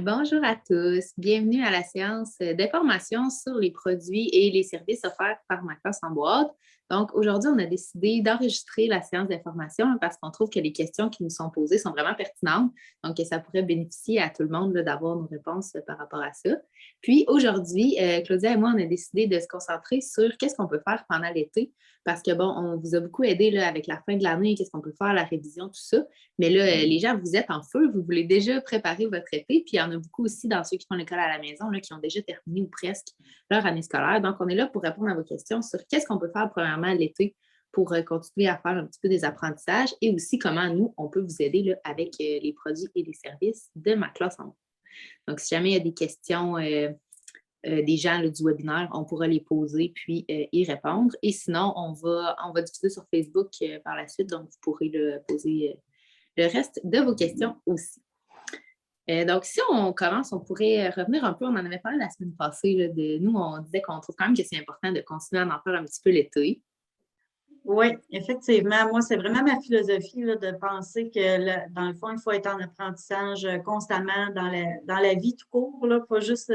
Bonjour à tous, bienvenue à la séance d'information sur les produits et les services offerts par ma classe en boîte. Donc, aujourd'hui, on a décidé d'enregistrer la séance d'information parce qu'on trouve que les questions qui nous sont posées sont vraiment pertinentes. Donc, ça pourrait bénéficier à tout le monde là, d'avoir nos réponses par rapport à ça. Puis, aujourd'hui, Claudia et moi, on a décidé de se concentrer sur qu'est-ce qu'on peut faire pendant l'été parce que, bon, on vous a beaucoup aidé là, avec la fin de l'année, qu'est-ce qu'on peut faire, la révision, tout ça. Mais là, les gens, vous êtes en feu, vous voulez déjà préparer votre été. Puis il y en a beaucoup aussi dans ceux qui font l'école à la maison, là, qui ont déjà terminé ou presque leur année scolaire. Donc, on est là pour répondre à vos questions sur qu'est-ce qu'on peut faire premièrement l'été pour continuer à faire un petit peu des apprentissages et aussi comment nous, on peut vous aider là, avec les produits et les services de ma classe en haut. Donc, si jamais il y a des questions des gens là, du webinaire, on pourra les poser puis y répondre. Et sinon, on va diffuser sur Facebook par la suite, donc vous pourrez poser le reste de vos questions aussi. Donc, si on commence, on pourrait revenir un peu, on en avait parlé la semaine passée, là, nous, on disait qu'on trouve quand même que c'est important de continuer à en faire un petit peu l'été. Oui, effectivement. Moi, c'est vraiment ma philosophie là, de penser que, dans le fond, il faut être en apprentissage constamment dans la vie tout court, là, pas juste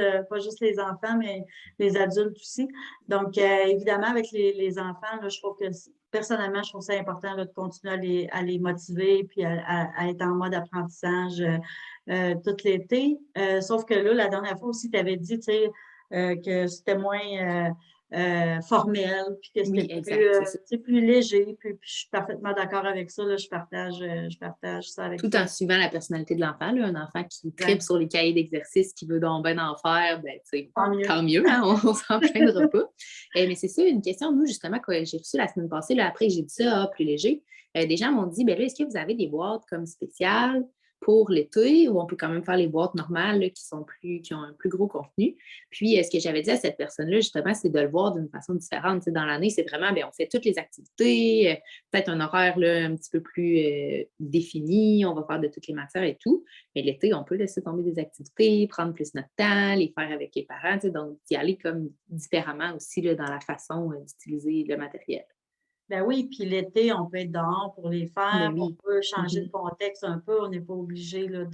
les enfants, mais les adultes aussi. Donc, évidemment, avec les enfants, là, je trouve que personnellement, je trouve ça important là, de continuer à les motiver puis à être en mode apprentissage tout l'été. Sauf que là, la dernière fois aussi, tu avais dit, tu sais, que c'était moins formel, puis que Oui, c'était exact, c'est ça. plus léger. Puis je suis parfaitement d'accord avec ça. Là, je partage ça avec Tout toi. en suivant la personnalité de l'enfant, là, un enfant qui tripe Exact. sur les cahiers d'exercices, qui veut donc ben en faire, ben, tu sais, Tant mieux. tant mieux, hein, on s'en plaindra pas. Mais c'est ça, une question, nous, justement, que j'ai reçue la semaine passée, là, après, j'ai dit ça, plus léger. Des gens m'ont dit, ben là, est-ce que vous avez des boîtes comme spéciales pour l'été ou on peut quand même faire les boîtes normales là, qui ont un plus gros contenu? Puis, ce que j'avais dit à cette personne-là, justement, c'est de le voir d'une façon différente. Tu sais, dans l'année, c'est vraiment, ben, on fait toutes les activités, peut-être un horaire là, un petit peu plus défini, on va faire de toutes les matières et tout. Mais l'été, on peut laisser tomber des activités, prendre plus notre temps, les faire avec les parents, tu sais, donc d'y aller comme différemment aussi là, dans la façon d'utiliser le matériel. Ben oui, puis l'été, on peut être dehors pour les faire. Mais On oui. peut changer de Mhm. contexte un peu. On n'est pas obligé là,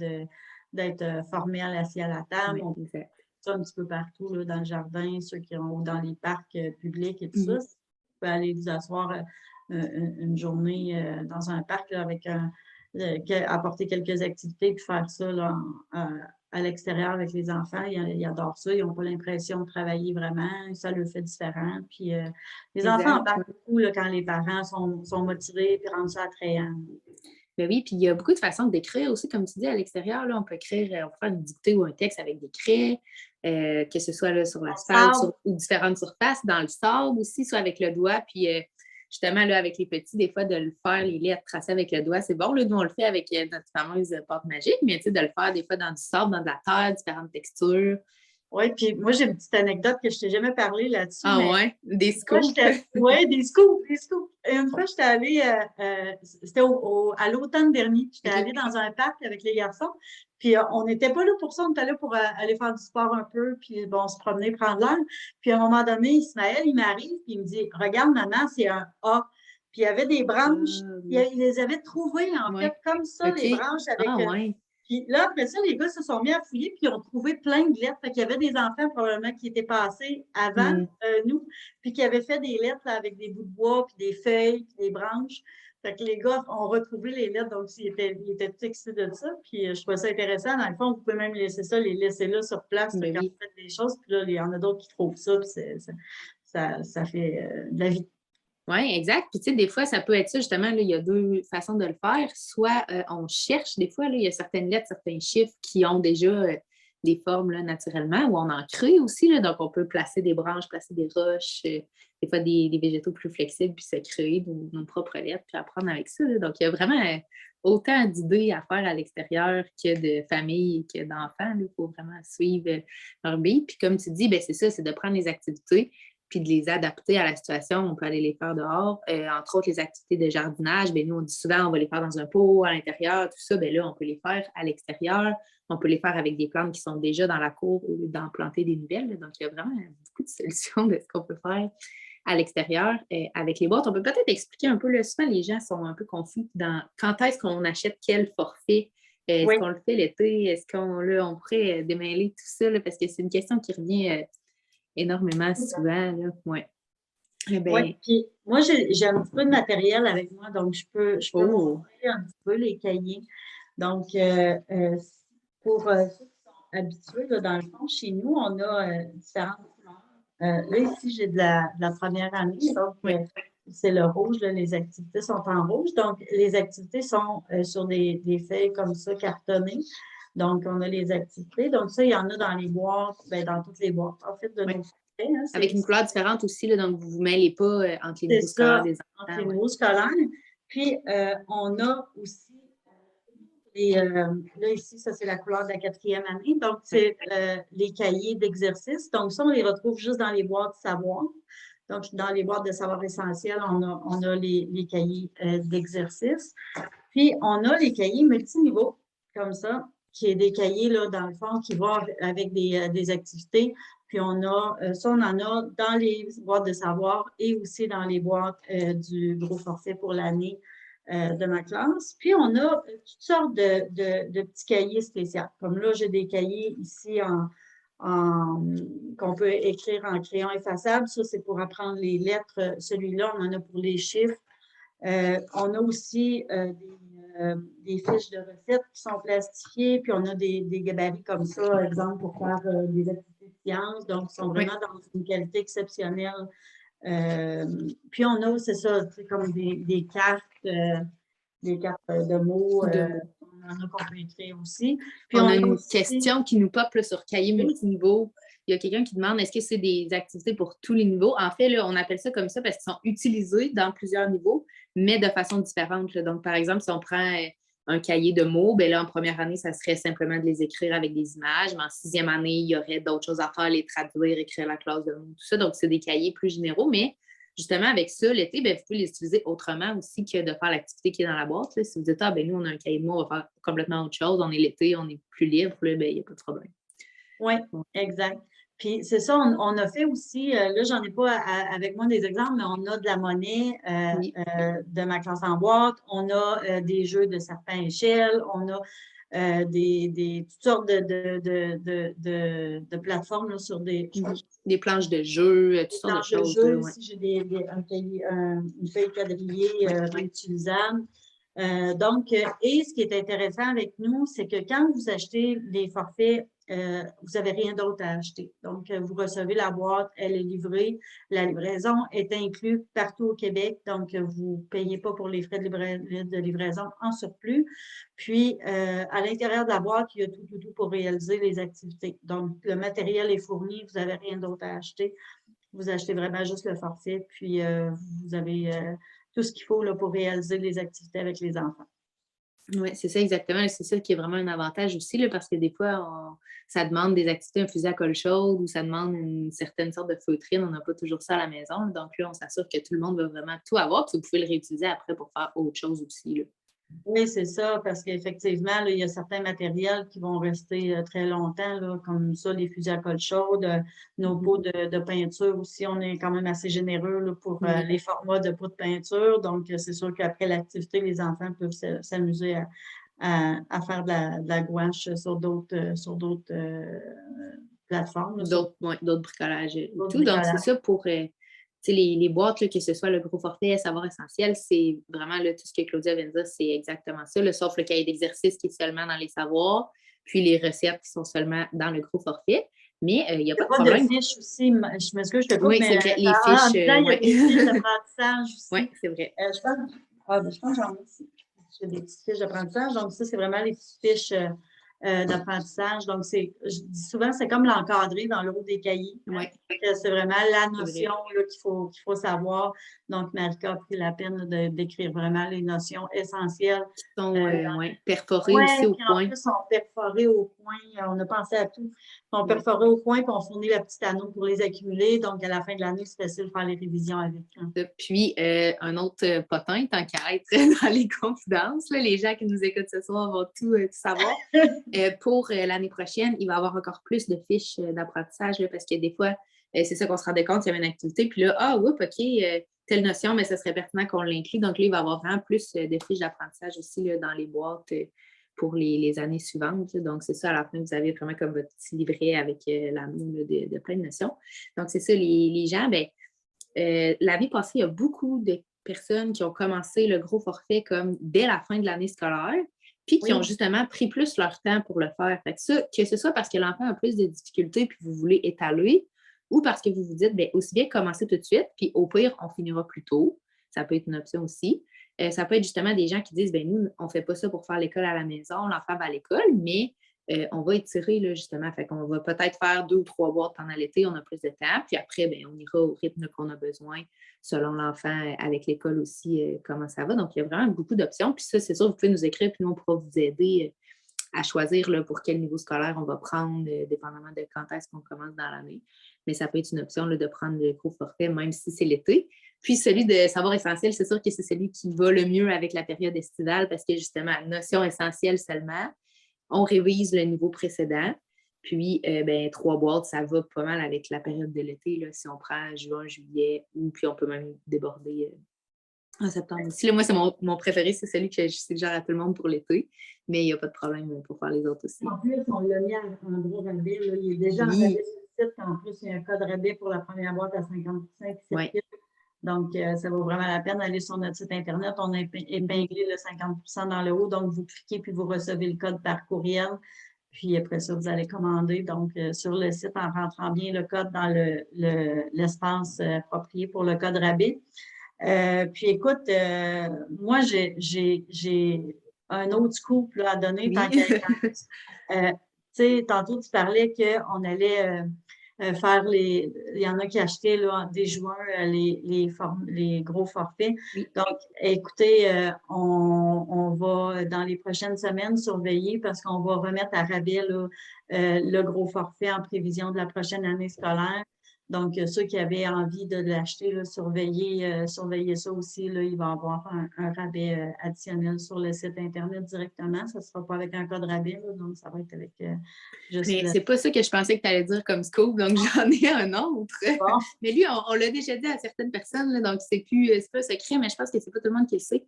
d'être formé assis à la table. Oui, On peut exact. faire ça un petit peu partout là, dans le jardin, ceux qui ont dans les parcs publics et tout ça. Mhm. Vous pouvez aller vous asseoir une journée dans un parc là, avec apporter quelques activités puis faire ça là, à l'extérieur avec les enfants. Ils adorent ça. Ils n'ont pas l'impression de travailler vraiment. Ça le fait différent. Puis les enfants Exact. Ouais. embarquent beaucoup là, quand les parents sont motivés et rendent ça attrayant. Ben oui, puis il y a beaucoup de façons d'écrire aussi, comme tu dis, à l'extérieur. Là, on peut écrire, on peut faire une dictée ou un texte avec des craies, que ce soit là, sur On l'asphalte sable. ou différentes surfaces, dans le sable aussi, soit avec le doigt. Puis justement, là, avec les petits, des fois, de le faire, les lettres tracées avec le doigt, c'est bon. Là, nous, on le fait avec notre fameuse pâte magique, mais tu sais, de le faire des fois dans du sable, dans de la terre, différentes textures. Oui, puis moi, j'ai une petite anecdote que je t'ai jamais parlé là-dessus, Ah mais ouais, des une fois, scoops. ouais, des scoops, des scoops. Une fois, j'étais allée, c'était à l'automne dernier, j'étais allée OK. dans un parc avec les garçons, puis on n'était pas là pour ça, on était là pour aller faire du sport un peu, puis bon, se promener, prendre l'air. Puis à un moment donné, Ismaël, il m'arrive, puis il me dit, regarde, maman, c'est un A. Puis il y avait des branches, Ah oui. il les avait trouvées, en fait, Ouais. comme ça, OK. les branches avec Ah ouais. puis là, après ça, les gars se sont mis à fouiller, puis ils ont trouvé plein de lettres. Fait qu'il y avait des enfants probablement qui étaient passés avant Hmm. nous, puis qui avaient fait des lettres là, avec des bouts de bois, puis des feuilles, puis des branches. Fait que les gars ont retrouvé les lettres, donc ils étaient tout excités de ça. Puis je trouvais ça intéressant. Dans le fond, vous pouvez même laisser ça, les laisser là sur place là, Ben quand oui. vous faites des choses. Puis là, il y en a d'autres qui trouvent ça, puis ça fait de la vie. Oui, exact. Puis, tu sais, des fois, ça peut être ça, justement, là, il y a deux façons de le faire. Soit on cherche, des fois, là, il y a certaines lettres, certains chiffres qui ont déjà des formes là, naturellement, ou on en crée aussi. Là, donc, on peut placer des branches, placer des roches, des fois des végétaux plus flexibles, puis se créer nos propres lettres, puis apprendre avec ça. Là. Donc, il y a vraiment autant d'idées à faire à l'extérieur que de familles, que d'enfants. Il faut vraiment suivre leur vie. Puis, comme tu dis, ben, c'est ça, c'est de prendre les activités puis de les adapter à la situation. On peut aller les faire dehors. Entre autres, les activités de jardinage, bien, nous, on dit souvent, on va les faire dans un pot, à l'intérieur, tout ça. Bien là, on peut les faire à l'extérieur. On peut les faire avec des plantes qui sont déjà dans la cour au lieu d'en planter des nouvelles. Donc, il y a vraiment beaucoup de solutions de ce qu'on peut faire à l'extérieur avec les boîtes. On peut peut-être expliquer un peu, là, souvent les gens sont un peu confus dans quand est-ce qu'on achète quel forfait Est-ce Oui, qu'on le fait l'été? Est-ce on pourrait démêler tout ça, là, parce que c'est une question qui revient énormément souvent, là. Ouais. Eh oui. bien, Puis moi, j'ai un petit peu de matériel avec moi, donc je peux oh, montrer un petit peu les cahiers. Donc, pour ceux qui sont habitués, là, dans le fond, chez nous, on a différentes couleurs. Là, ici, j'ai de la première année, donc oui, c'est le rouge, là, les activités sont en rouge. Donc, les activités sont sur des feuilles comme ça, cartonnées. Donc, on a les activités. Donc, ça, il y en a dans les boîtes, ben, dans toutes les boîtes, en fait, de oui. nos feuilles, hein, Avec une couleur différente aussi, là, donc vous ne vous mêlez pas entre les c'est niveaux scolaires ça, des entre enfants. les Ouais. niveaux scolaires. Puis, on a aussi là, ici, ça, c'est la couleur de la quatrième année. Donc, Oui, c'est les cahiers d'exercice. Donc, ça, on les retrouve juste dans les boîtes savoir. Donc, dans les boîtes de savoir essentiel, on a les cahiers d'exercice. Puis, on a les cahiers multiniveaux, comme ça, qui est des cahiers, là, dans le fond, qui vont avec des activités. Puis, ça, on en a dans les boîtes de savoir et aussi dans les boîtes du gros forfait pour l'année de ma classe. Puis, on a toutes sortes de petits cahiers spéciaux. Comme là, j'ai des cahiers ici qu'on peut écrire en crayon effaçable. Ça, c'est pour apprendre les lettres. Celui-là, on en a pour les chiffres. On a aussi des fiches de recettes qui sont plastifiées, puis on a des gabarits comme ça, par exemple, pour faire des activités de sciences. Donc, ils sont oui. vraiment dans une qualité exceptionnelle. Puis on a, c'est ça, c'est comme des cartes de mots. De mots. On en a qu'on peut écrire aussi. Puis On on a a une aussi, question qui nous pop là, sur cahier oui, multiniveau. Il y a quelqu'un qui demande est-ce que c'est des activités pour tous les niveaux? En fait, là, on appelle ça comme ça parce qu'ils sont utilisés dans plusieurs niveaux, mais de façon différente, là. Donc, par exemple, si on prend un cahier de mots, ben là, en première année, ça serait simplement de les écrire avec des images, mais en sixième année, il y aurait d'autres choses à faire, les traduire, écrire la classe de mots, tout ça. Donc, c'est des cahiers plus généraux, mais justement, avec ça, l'été, ben, vous pouvez les utiliser autrement aussi que de faire l'activité qui est dans la boîte, là. Si vous dites, ah, ben, nous, on a un cahier de mots, on va faire complètement autre chose, on est l'été, on est plus libre, là, ben, il n'y a pas de problème. oui, exact. Puis c'est ça, on a fait aussi, là, j'en ai pas avec moi des exemples, mais on a de la monnaie Oui, de ma classe en boîte, on a des jeux de serpent échelle, on a toutes sortes de plateformes là, sur des planches de jeu, toutes des sortes de planches de choses, là, jeu. ouais. Ici, j'ai une feuille quadrillée réutilisable. Et ce qui est intéressant avec nous, c'est que quand vous achetez les forfaits, vous n'avez rien d'autre à acheter. Donc, vous recevez la boîte, elle est livrée. La livraison est inclue partout au Québec. Donc, vous ne payez pas pour les frais de livraison en surplus. Puis, à l'intérieur de la boîte, il y a tout pour réaliser les activités. Donc, le matériel est fourni, vous n'avez rien d'autre à acheter. Vous achetez vraiment juste le forfait, puis vous avez tout ce qu'il faut là, pour réaliser les activités avec les enfants. Oui, c'est ça exactement. C'est ça qui est vraiment un avantage aussi, là, parce que des fois, ça demande des activités, un fusil à colle chaude ou ça demande une certaine sorte de feutrine. On n'a pas toujours ça à la maison. Donc là, on s'assure que tout le monde va vraiment tout avoir. Puis vous pouvez le réutiliser après pour faire autre chose aussi, là. Oui, c'est ça, parce qu'effectivement, là, il y a certains matériels qui vont rester très longtemps, là, comme ça, les fusils à colle chaude, nos pots de peinture aussi, on est quand même assez généreux là, pour Oui. les formats de pots de peinture. Donc, c'est sûr qu'après l'activité, les enfants peuvent s'amuser à faire de la gouache sur d'autres plateformes, là, sur D'autres bricolages et d'autres tout. Donc, c'est bricolages. ça pour tu sais, les boîtes, là, que ce soit le gros forfait, savoir essentiel, c'est vraiment là, tout ce que Claudia vient de dire, c'est exactement ça, là, sauf le cahier d'exercice qui est seulement dans les savoirs, puis les recettes qui sont seulement dans le gros forfait. Mais il n'y a Il n'y pas a de pas de problème. fiches aussi, je m'excuse, je te coupe, Oui, mais c'est vrai, les en fiches, dedans, il y a ouais. des fiches d'apprentissage Oui, aussi. c'est vrai. Je pense que j'en ai ici. J'ai des petites fiches d'apprentissage. Donc, ça, c'est vraiment les petites fiches d'apprentissage. Donc, je dis souvent, c'est comme l'encadré dans le haut des cahiers, hein. Oui, C'est vraiment la c'est notion vrai. là, qu'il faut savoir. Donc, Marika a pris la peine d'écrire vraiment les notions essentielles. Qui sont Euh, ouais, perforées oui, aussi au puis en point. plus, on perforés au coin. On a pensé à tout. On Oui. perforait au coin, puis on fournit la petite anneau pour les accumuler. Donc, à la fin de l'année, c'est facile de faire les révisions avec, hein. Puis, un autre potin, tant qu'à être dans les confidences, là, les gens qui nous écoutent ce soir vont tout savoir. Pour l'année prochaine, il va y avoir encore plus de fiches d'apprentissage là, parce que des fois, c'est ça qu'on se rendait compte, il y avait une activité, puis là, ah, oups, OK, telle notion, mais ce serait pertinent qu'on l'inclue. Donc là, il va y avoir vraiment plus de fiches d'apprentissage aussi là, dans les boîtes pour les années suivantes. Donc, c'est ça, à la fin, vous avez vraiment comme votre petit livret avec l'amour de plein de notions. Donc, c'est ça, les gens, l'année passée, il y a beaucoup de personnes qui ont commencé le gros forfait comme dès la fin de l'année scolaire, puis qui ont justement pris plus leur temps pour le faire. Fait que ça, que ce soit parce que l'enfant a plus de difficultés puis vous voulez étaler, ou parce que vous vous dites, aussi bien commencer tout de suite, puis au pire, on finira plus tôt. Ça peut être une option aussi. Ça peut être justement des gens qui disent, nous, on ne fait pas ça pour faire l'école à la maison, l'enfant va à l'école, mais on va étirer, là, justement. Fait qu'on va peut-être faire 2 ou 3 boîtes pendant l'été, on a plus de temps. Puis après, on ira au rythme qu'on a besoin, selon l'enfant, avec l'école aussi, comment ça va. Donc, il y a vraiment beaucoup d'options. Puis ça, c'est sûr, vous pouvez nous écrire, puis nous, on pourra vous aider à choisir là, pour quel niveau scolaire on va prendre, dépendamment de quand est-ce qu'on commence dans l'année. Mais ça peut être une option là, de prendre le gros forfait, même si c'est l'été. Puis celui de savoir essentiel, c'est sûr que c'est celui qui va le mieux avec la période estivale parce que justement, notion essentielle seulement, on révise le niveau précédent. Puis, 3 boîtes, ça va pas mal avec la période de l'été, là, si on prend juin, juillet, ou puis on peut même déborder en septembre aussi. Là, moi, c'est mon préféré, c'est celui que je suggère à tout le monde pour l'été, mais il n'y a pas de problème pour faire les autres aussi. En plus, on l'a mis en gros rabais. Là. Il est déjà en rabais sur le site. En plus, il y a un code rabais pour la première boîte à 50% qui circule. Donc, ça vaut vraiment la peine d'aller sur notre site Internet. On a épinglé le 50% dans le haut. Donc, vous cliquez puis vous recevez le code par courriel. Puis après ça, vous allez commander. Donc, sur le site, en rentrant bien le code dans l'espace approprié pour le code rabais. Puis écoute, moi, j'ai un autre scoop là, à donner. Oui. Tant tu sais, tantôt, tu parlais qu'on allait faire il y en a qui achetaient là, dès juin les gros forfaits. Oui. Donc, écoutez, on va dans les prochaines semaines surveiller parce qu'on va remettre à rabais là, le gros forfait en prévision de la prochaine année scolaire. Donc, ceux qui avaient envie de l'acheter, surveillez ça aussi. Là, il va y avoir un rabais additionnel sur le site Internet directement. Ça ne sera pas avec un code rabais, là, donc ça va être avec juste. Mais c'est pas ça que je pensais que tu allais dire comme scoop, donc j'en ai un autre. Bon. Mais lui, on l'a déjà dit à certaines personnes, là, donc c'est pas un secret, mais je pense que c'est pas tout le monde qui le sait.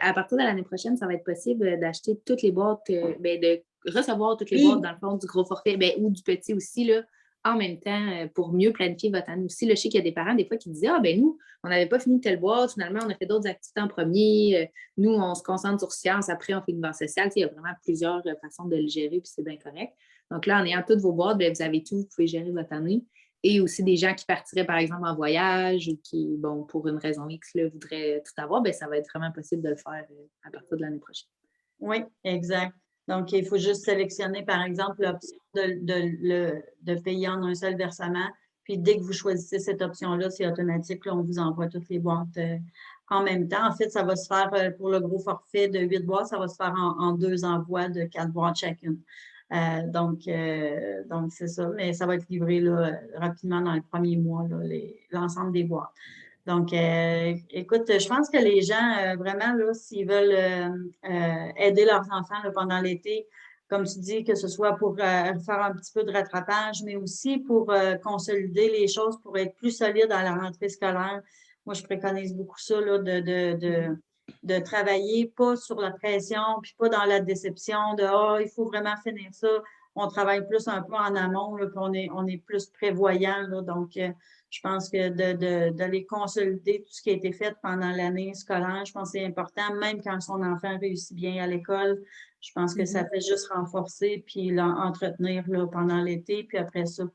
À partir de l'année prochaine, ça va être possible d'acheter toutes les boîtes, de recevoir toutes les boîtes dans le fond du gros forfait, ou du petit aussi, là, en même temps, pour mieux planifier votre année aussi. Là, je sais qu'il y a des parents, des fois, qui disaient, nous, on n'avait pas fini telle boîte, finalement, on a fait d'autres activités en premier. Nous, on se concentre sur sciences, après, on fait une vente sociale. Il y a vraiment plusieurs façons de le gérer, puis c'est bien correct. Donc là, en ayant toutes vos boîtes, vous avez tout, vous pouvez gérer votre année. Et aussi des gens qui partiraient, par exemple, en voyage ou qui, pour une raison X, là, voudraient tout avoir, ça va être vraiment possible de le faire à partir de l'année prochaine. Oui, exact. Donc, il faut juste sélectionner, par exemple, l'option de payer en un seul versement. Puis, dès que vous choisissez cette option-là, c'est automatique. Là, on vous envoie toutes les boîtes en même temps. En fait, ça va se faire pour le gros forfait de 8 boîtes, ça va se faire en 2 envois de 4 boîtes chacune. Donc, c'est ça. Mais ça va être livré là, rapidement dans le premier mois, l'ensemble des boîtes. Donc, écoute, je pense que les gens, vraiment, là, s'ils veulent aider leurs enfants là, pendant l'été, comme tu dis, que ce soit pour faire un petit peu de rattrapage, mais aussi pour consolider les choses, pour être plus solide à la rentrée scolaire. Moi, je préconise beaucoup ça, là, de travailler pas sur la pression, puis pas dans la déception de il faut vraiment finir ça. On travaille plus un peu en amont, là, puis on est plus prévoyant. Là, donc, je pense que d'aller consolider tout ce qui a été fait pendant l'année scolaire, je pense que c'est important, même quand son enfant réussit bien à l'école. Je pense que ça fait juste renforcer puis l'entretenir là, pendant l'été. Puis après ça,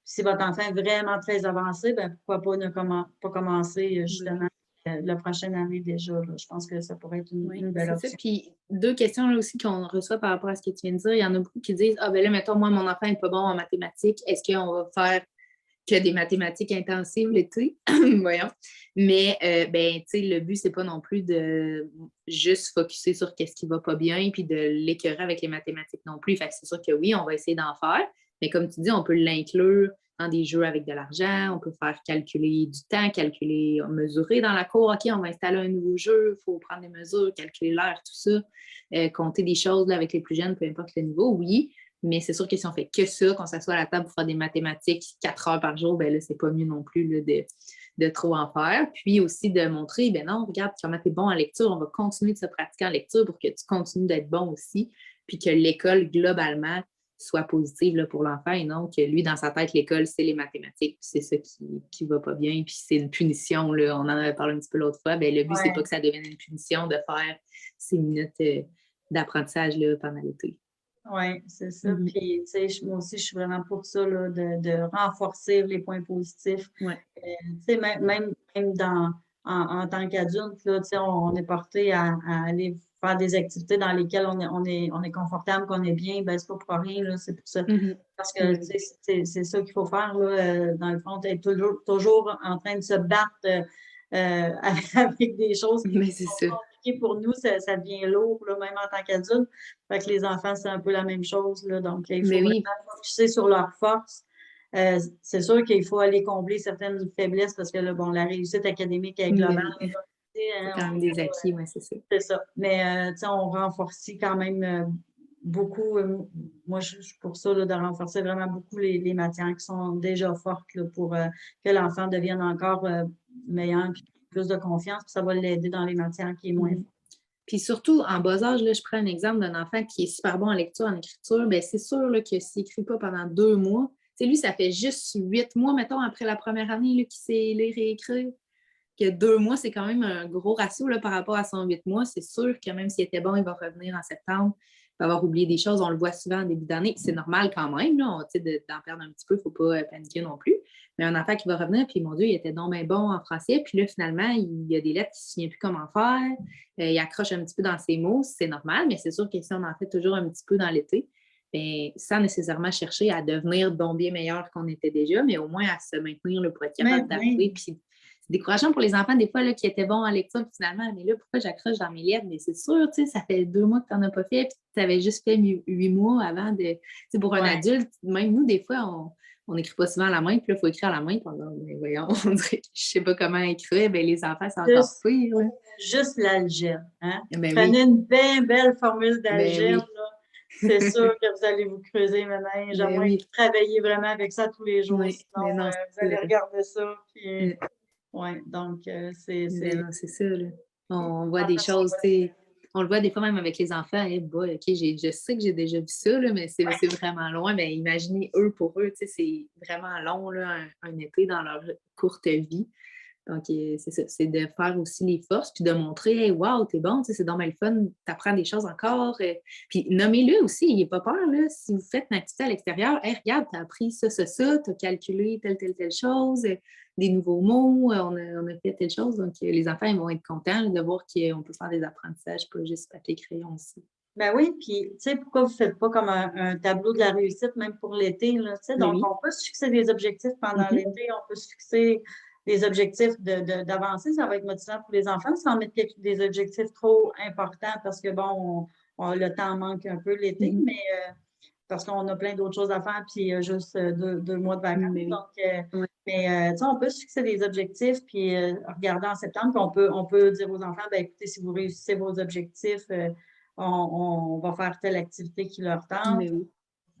si votre enfant est vraiment très avancé, pourquoi pas ne pas commencer justement la prochaine année déjà. Là. Je pense que ça pourrait être une belle option. Ça. Puis 2 questions là, aussi qu'on reçoit par rapport à ce que tu viens de dire. Il y en a beaucoup qui disent là, mettons, moi, mon enfant n'est pas bon en mathématiques. Est-ce qu'on va faire que des mathématiques intensives l'été? Voyons. Mais, tu sais, le but, c'est pas non plus de juste focusser sur qu'est-ce qui va pas bien puis de l'écœurer avec les mathématiques non plus. Fait que c'est sûr que oui, on va essayer d'en faire. Mais comme tu dis, on peut l'inclure dans des jeux avec de l'argent, on peut faire calculer du temps, mesurer dans la cour. OK, on va installer un nouveau jeu, il faut prendre des mesures, calculer l'heure, tout ça, compter des choses là, avec les plus jeunes, peu importe le niveau, oui. Mais c'est sûr que si on fait que ça, qu'on s'assoit à la table pour faire des mathématiques 4 heures par jour, là, c'est pas mieux non plus là, de trop en faire. Puis aussi de montrer, ben non, regarde comment tu es bon en lecture, on va continuer de se pratiquer en lecture pour que tu continues d'être bon aussi. Puis que l'école, globalement, soit positive là, pour l'enfant et non que lui, dans sa tête, l'école, c'est les mathématiques, puis c'est ça qui va pas bien, puis c'est une punition. Là, on en avait parlé un petit peu l'autre fois. Ben, le but, c'est pas que ça devienne une punition de faire ces minutes d'apprentissage là, pendant l'été. Oui, c'est ça. Puis, tu sais, moi aussi, je suis vraiment pour ça, là, de renforcer les points positifs. Ouais. Tu sais, même en tant qu'adulte, là, tu sais, on est porté à aller faire des activités dans lesquelles on est confortable, qu'on est bien, ben c'est pas pour rien, là, c'est pour ça. Parce que, tu sais, c'est ça qu'il faut faire, là, dans le fond, être toujours en train de se battre avec des choses qui sont compliquées pour nous, ça devient lourd, là, même en tant qu'adulte. Fait que les enfants, c'est un peu la même chose, là. Donc, il faut vraiment focuser sur leurs forces. C'est sûr qu'il faut aller combler certaines faiblesses parce que là, bon, la réussite académique est globale. C'est quand même des acquis, oui, c'est ça. C'est ça. Mais tu sais, on renforce quand même beaucoup. Moi, je suis pour ça là, de renforcer vraiment beaucoup les matières qui sont déjà fortes là, pour que l'enfant devienne encore meilleur puis plus de confiance. Puis ça va l'aider dans les matières qui est moins fortes. Puis surtout, en bas âge, là, je prends un exemple d'un enfant qui est super bon en lecture, en écriture, bien, c'est sûr là, que s'il n'écrit pas pendant 2 mois, tu sais, lui, ça fait juste 8 mois, mettons, après la première année qu'il sait lire et écrire, que 2 mois, c'est quand même un gros ratio là, par rapport à son 8 mois. C'est sûr que même s'il était bon, il va revenir en septembre. Il va avoir oublié des choses. On le voit souvent en début d'année. C'est normal quand même, là, d'en perdre un petit peu. Il ne faut pas paniquer non plus. Mais un enfant qui va revenir, puis mon Dieu, il était donc bien bon en français. Puis là, finalement, il y a des lettres qu'il ne se souvient plus comment faire. Il accroche un petit peu dans ses mots. C'est normal, mais c'est sûr que si on en fait toujours un petit peu dans l'été, bien, sans nécessairement chercher à devenir donc bien meilleur qu'on était déjà, mais au moins à se maintenir là, pour être capable d'arriver. Puis c'est décourageant pour les enfants, des fois, là, qui étaient bons en lecture, puis finalement, mais là, pourquoi j'accroche dans mes lettres? Mais c'est sûr, tu sais, ça fait 2 mois que tu n'en as pas fait, puis tu avais juste fait 8 mois avant de. Tu sais, pour un adulte, même nous, des fois, on n'écrit pas souvent à la main, puis là, il faut écrire à la main, puis voyons, on dirait que je ne sais pas comment écrire, bien, les enfants, c'est encore pire. Là. Juste l'algèbre, hein? Ben Prenez une bien belle formule d'algèbre, là. C'est sûr que vous allez vous creuser maintenant. J'aimerais travailler vraiment avec ça tous les jours. Sinon, vous allez regarder ça. Puis, donc c'est ça. Là. On voit des choses, tu sais. On le voit des fois même avec les enfants. Hey boy, OK, je sais que j'ai déjà vu ça, là, mais c'est vraiment loin. Mais imaginez eux pour eux, tu sais, c'est vraiment long, là, un été dans leur courte vie. Donc, c'est ça, c'est de faire aussi les forces, puis de montrer, hey, wow, t'es bon, c'est donc bien le fun, t'apprends des choses encore. Puis nommez-le aussi, il n'est pas peur, là, si vous faites une activité à l'extérieur, hey, regarde, t'as appris ça, t'as calculé telle chose, des nouveaux mots, on a fait telle chose. Donc, les enfants, ils vont être contents là, de voir qu'on peut faire des apprentissages, pas juste papier-crayon aussi. Ben oui, puis, tu sais, pourquoi vous ne faites pas comme un tableau de la réussite, même pour l'été, là, tu sais? Donc, on peut se fixer des objectifs pendant l'été, on peut se fixer des objectifs d'avancer, ça va être motivant pour les enfants sans mettre des objectifs trop importants parce que, bon, le temps manque un peu l'été, mais parce qu'on a plein d'autres choses à faire, puis juste 2 mois de vacances. Donc, mais tu sais, on peut se fixer des objectifs, puis regarder en septembre, puis on peut dire aux enfants, ben écoutez, si vous réussissez vos objectifs, on va faire telle activité qui leur tente.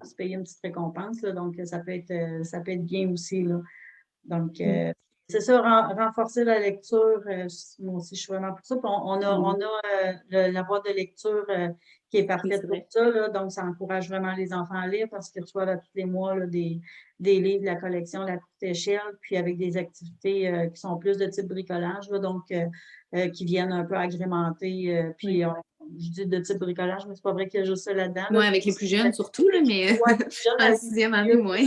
Se payer une petite récompense, là, donc ça peut être bien aussi. Là. Donc, c'est ça, renforcer la lecture. Moi aussi, je suis vraiment pour ça. Puis on a la boîte de lecture qui est parfaite pour ça. Là, donc, ça encourage vraiment les enfants à lire parce qu'ils reçoivent à tous les mois là, des livres de la collection La Petite Échelle, puis avec des activités qui sont plus de type bricolage, là, donc qui viennent un peu agrémenter. Puis, je dis de type bricolage, mais c'est pas vrai qu'il y a juste ça là-dedans. Oui, avec les plus jeunes surtout, là, mais en 6e année, moins.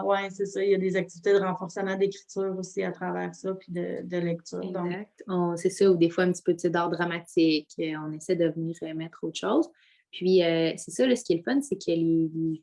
Oui, c'est ça. Il y a des activités de renforcement d'écriture aussi à travers ça, puis de lecture. Exact. C'est ça, ou des fois un petit peu d'art dramatique. On essaie de venir mettre autre chose. Puis, c'est ça, là, ce qui est le fun, c'est que les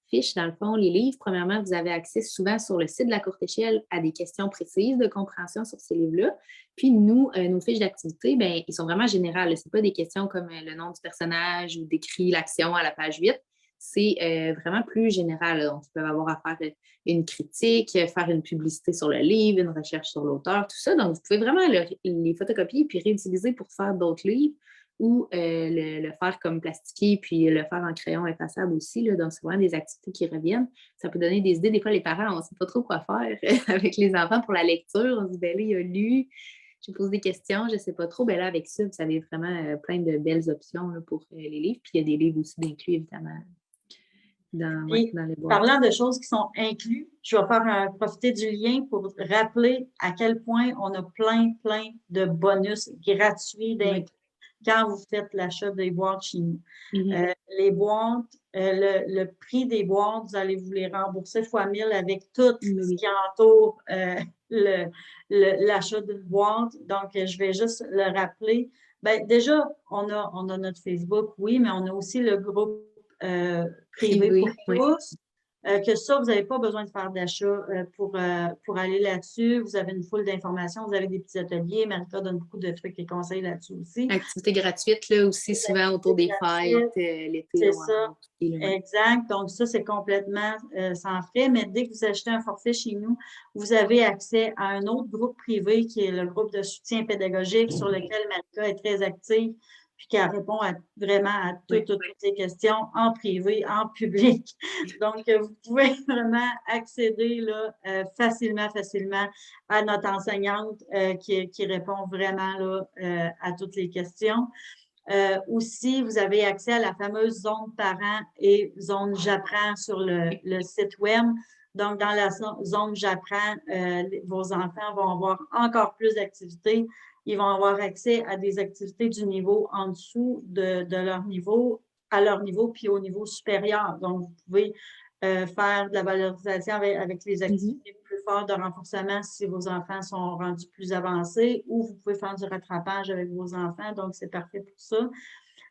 fiches, dans le fond, les livres, premièrement, vous avez accès souvent sur le site de la courte échelle à des questions précises de compréhension sur ces livres-là. Puis nous, nos fiches d'activité, bien, ils sont vraiment générales. Ce n'est pas des questions comme le nom du personnage ou décrit l'action à la page 8. C'est vraiment plus général. Donc, ils peuvent avoir à faire une critique, faire une publicité sur le livre, une recherche sur l'auteur, tout ça. Donc, vous pouvez vraiment les photocopier puis réutiliser pour faire d'autres livres. ou le faire comme plastifié, puis le faire en crayon effaçable aussi. Là, donc, c'est vraiment des activités qui reviennent. Ça peut donner des idées. Des fois, les parents, on ne sait pas trop quoi faire avec les enfants pour la lecture. On se dit, ben là, il a lu, je pose des questions, je ne sais pas trop. Ben là, avec ça, vous avez vraiment plein de belles options là, pour les livres. Puis il y a des livres aussi d'inclus, évidemment, Puis, dans les boîtes. parlant de choses qui sont incluses, je vais profiter du lien pour rappeler à quel point on a plein de bonus gratuits Oui. quand vous faites l'achat des boîtes chez nous. Mhm. Les boîtes, le prix des boîtes, vous allez vous les rembourser fois 1000 avec tout ce Oui. qui entoure l'achat d'une boîte. Donc, je vais juste le rappeler. Ben, déjà, on a notre Facebook, oui, mais on a aussi le groupe privé pour Oui. tous. Que ça, vous n'avez pas besoin de faire d'achat pour aller là-dessus. Vous avez une foule d'informations, vous avez des petits ateliers. Marika donne beaucoup de trucs et conseils là-dessus aussi. Activités gratuites, là, aussi souvent autour des fêtes, l'été, C'est on va ça. avoir tout là, ouais. Exact. Donc, ça, c'est complètement sans frais. Mais dès que vous achetez un forfait chez nous, vous avez accès à un autre groupe privé qui est le groupe de soutien pédagogique sur lequel Marika est très active puis qui répond vraiment à toutes les questions en privé, en public. Donc, vous pouvez vraiment accéder là, facilement à notre enseignante qui répond vraiment là, à toutes les questions. Aussi, vous avez accès à la fameuse zone parents et zone j'apprends sur le site web. Donc, dans la zone j'apprends, vos enfants vont avoir encore plus d'activités. Ils vont avoir accès à des activités du niveau en dessous de leur niveau, à leur niveau, puis au niveau supérieur. Donc, vous pouvez faire de la valorisation avec les activités plus fortes de renforcement si vos enfants sont rendus plus avancés, ou vous pouvez faire du rattrapage avec vos enfants. Donc, c'est parfait pour ça.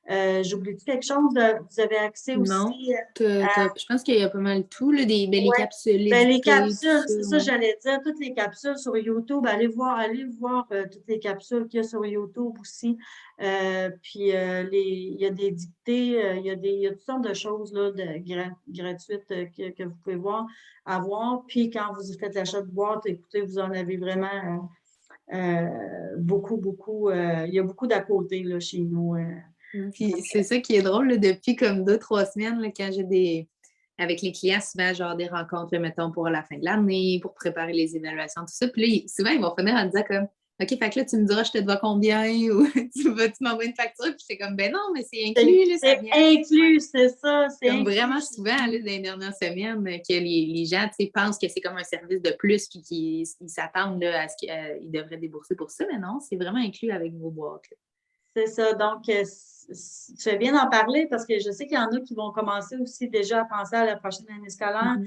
J'oublie-tu quelque chose? Vous avez accès Non, aussi je pense qu'il y a pas mal tout, là, les ouais. capsules, les Ben, les dictées, tout capsules, ça, c'est ça ouais. j'allais dire, toutes les capsules sur YouTube, allez voir toutes les capsules qu'il y a sur YouTube aussi. Puis il y a des dictées, il y a toutes sortes de choses là, gratuites que vous pouvez avoir. Puis quand vous faites l'achat de boîte, écoutez, vous en avez vraiment beaucoup. Il y a beaucoup d'à côté là, chez nous. Puis c'est ça qui est drôle, là, depuis comme 2, 3 semaines, là, quand j'ai avec les clients, souvent, genre des rencontres, là, mettons, pour la fin de l'année, pour préparer les évaluations, tout ça. Puis là, souvent, ils vont finir en disant comme, OK, fait que là, tu me diras, je te dois combien, ou tu m'envoies une facture, puis c'est comme, ben non, mais c'est inclus, là, ça C'est vient avec. inclus, c'est ça, c'est Comme inclus. vraiment souvent, là, dans les dernières semaines, que les gens, tu sais, pensent que c'est comme un service de plus, puis qu'ils s'attendent là, à ce qu'ils devraient débourser pour ça, mais non, c'est vraiment inclus avec vos boîtes, là. C'est ça. Donc, tu fais bien d'en parler parce que je sais qu'il y en a qui vont commencer aussi déjà à penser à la prochaine année scolaire.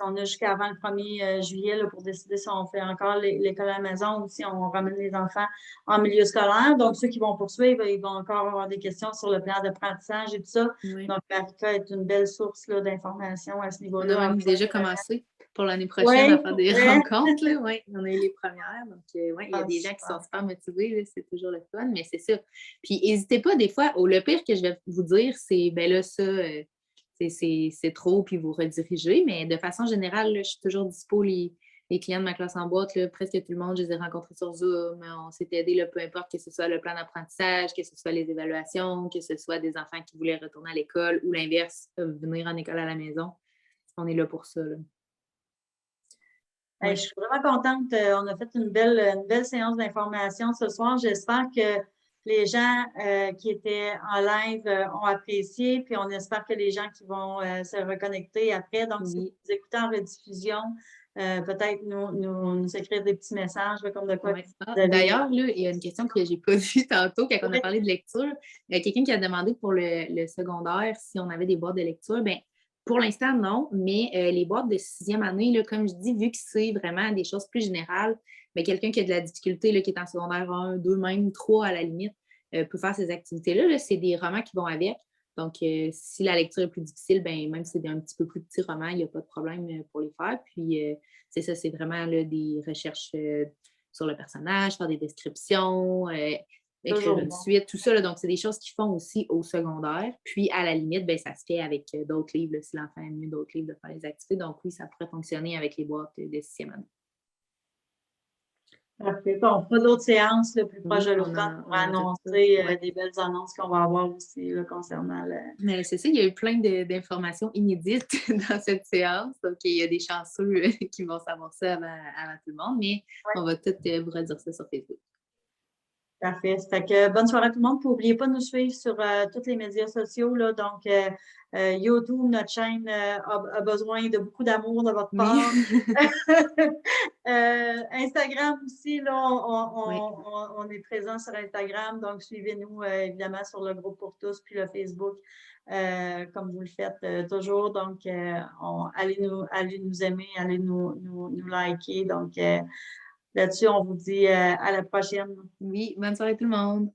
On a jusqu'avant le 1er juillet là, pour décider si on fait encore l'école à la maison ou si on ramène les enfants en milieu scolaire. Donc, ceux qui vont poursuivre, ils vont encore avoir des questions sur le plan d'apprentissage et tout ça. Oui. Donc, Marika est une belle source là, d'informations à ce On niveau-là. a même déjà commencé pour l'année prochaine Oui, à faire des rencontres, là. Oui, on a eu les premières. Donc, oui, il y a des gens qui sont super motivés, là, c'est toujours le fun, mais c'est ça. Puis, n'hésitez pas des fois, le pire que je vais vous dire, c'est, ben là, ça, c'est trop, puis vous redirigez, mais de façon générale, là, je suis toujours dispo, les clients de ma classe en boîte, là, presque tout le monde, je les ai rencontrés sur Zoom, on s'est aidé, là, peu importe que ce soit le plan d'apprentissage, que ce soit les évaluations, que ce soit des enfants qui voulaient retourner à l'école ou l'inverse, venir en école à la maison. On est là pour ça, là. Je suis vraiment contente. On a fait une belle séance d'information ce soir. J'espère que les gens qui étaient en live ont apprécié, puis on espère que les gens qui vont se reconnecter après, donc si vous écoutez en rediffusion, peut-être nous écrire des petits messages là, comme de quoi vous avez... D'ailleurs, là, il y a une question que je n'ai pas vue tantôt quand on a parlé de lecture. Il y a quelqu'un qui a demandé pour le secondaire si on avait des boîtes de lecture. Bien, pour l'instant, non, mais les boîtes de 6e année, là, comme je dis, vu que c'est vraiment des choses plus générales, bien, quelqu'un qui a de la difficulté, là, qui est en secondaire 1, 2, même 3 à la limite, peut faire ces activités-là. Là, c'est des romans qui vont avec. Donc, si la lecture est plus difficile, ben, même si c'est un petit peu plus petits romans, il n'y a pas de problème pour les faire. Puis, c'est ça, c'est vraiment là, des recherches sur le personnage, faire des descriptions, écrire une suite, tout ça. Là, donc, c'est des choses qu'ils font aussi au secondaire. Puis, à la limite, ben, ça se fait avec d'autres livres, là, si l'enfant aime mieux d'autres livres de faire les activités. Donc, oui, ça pourrait fonctionner avec les boîtes de 6e année. Parfait. Bon, on fera d'autres séances là, plus proche Oui, de l'automne pour on ajoute ça. annoncer Ouais. des belles annonces qu'on va avoir aussi là, concernant le. Mais c'est ça, il y a eu plein d'informations inédites dans cette séance. Donc, il y a des chanceux qui vont savoir ça avant tout le monde, mais on va tout vous redire ça sur Facebook. Parfait. Fait que bonne soirée à tout le monde. Puis n'oubliez pas de nous suivre sur tous les médias sociaux. Là. Donc, YouTube, notre chaîne a besoin de beaucoup d'amour de votre Oui. part. Instagram aussi, là, Oui. on est présent sur Instagram. Donc, suivez-nous évidemment sur le groupe pour tous, puis le Facebook, comme vous le faites toujours. Donc, allez nous aimer, allez nous liker. Donc, là-dessus, on vous dit à la prochaine. Oui, bonne soirée tout le monde.